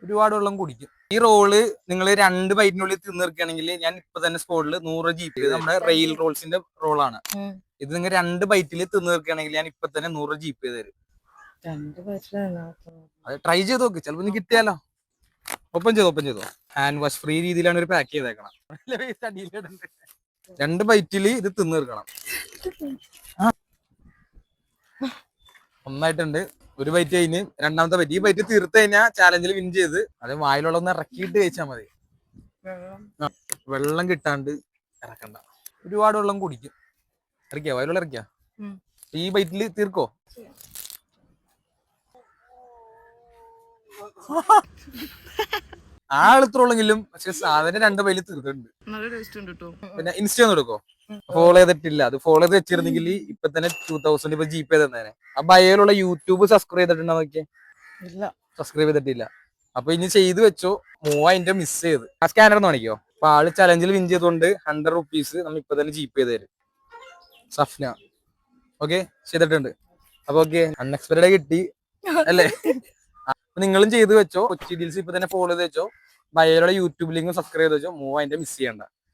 ഒരുപാട് വെള്ളം കുടിക്കും. ഈ റോള് നിങ്ങൾ 2 ബൈറ്റിനുള്ളിൽ തിന്നിറക്കുകയാണെങ്കിൽ ഞാൻ ഇപ്പൊ തന്നെ സ്പോട്ടിൽ 100 GB നമ്മുടെ റെയിൽ റോൾസിന്റെ റോളാണ്. ഇത് നിങ്ങൾ 2 ബൈറ്റിൽ തിന്നിറക്കുകയാണെങ്കിൽ ഞാൻ ഇപ്പൊ തന്നെ 100 GB തരും. അത് ട്രൈ ചെയ്ത് നോക്ക്, ചിലപ്പോ നീ കിട്ടിയാലോ. ഓപ്പൺ ചെയ്തോ. ഹാൻഡ് വാഷ് ഫ്രീ രീതിയിലാണ് ഒരു പാക്ക് ചെയ്തേക്കണം. 2 ബൈറ്റില് ഇത് തിന്നിറക്കണം. ഒന്നായിട്ടുണ്ട്, ഒരു ബൈറ്റ് കഴിഞ്ഞ് രണ്ടാമത്തെ ബൈറ്റ്. ഈ ബൈറ്റ് തീർത്ത് കഴിഞ്ഞാൽ ചാലഞ്ചിൽ വിൻ ചെയ്ത്. അത് വായിലുള്ള ഒന്ന് ഇറക്കിയിട്ട് കഴിച്ചാൽ മതി. വെള്ളം കിട്ടാണ്ട് ഇറക്കണ്ട. ഒരുപാട് വെള്ളം കുടിക്കും. ഇറക്കിയാ വായിലുള്ള ഇറക്കിയാ ഈ ബൈറ്റിൽ തീർക്കോ. ആളെത്രയുള്ളെങ്കിലും പക്ഷെ സാധനം 2 ബൈറ്റിൽ തീർത്തിട്ടുണ്ട്. പിന്നെ ഇൻസ്റ്റ ഒന്നും എടുക്കോ. ഫോളോ ചെയ്തിട്ടില്ല, അത് ഫോളോ ചെയ്ത് വെച്ചിരുന്നെങ്കിൽ ഇപ്പൊ തന്നെ 2000 ഇപ്പൊ GB തന്നേനെ. ആ ബയോയിലുള്ള യൂട്യൂബ് സബ്സ്ക്രൈബ് ചെയ്തിട്ടുണ്ടോ നോക്കിയേ. സബ്സ്ക്രൈബ് ചെയ്തിട്ടില്ല. അപ്പൊ ഇനി ചെയ്ത് വെച്ചോ. 3000 മിസ് ചെയ്ത്. ആ സ്കാനർ ഒന്ന് കാണിക്കോ. അപ്പൊ ആള് ചലഞ്ചിൽ വിൻ ചെയ്തോണ്ട് 100 rupees നമ്മൾ ഇപ്പൊ തന്നെ GB തരും. സഫ്ന ഓക്കെ ചെയ്തിട്ടുണ്ട്. അപ്പൊ ഓക്കെ അൺഎക്സ്പെക്ടഡ് കിട്ടി അല്ലേ. നിങ്ങളും ചെയ്ത് വെച്ചോ. കൊച്ചി ഡീൽസ് ഇപ്പൊ തന്നെ ഫോളോ ചെയ്ത് വെച്ചോ. ബയോയിലുള്ള യൂട്യൂബ് ലിങ്ക് സബ്സ്ക്രൈബ് ചെയ്ത് വെച്ചോ. 3000 മിസ് ചെയ്യണ്ട.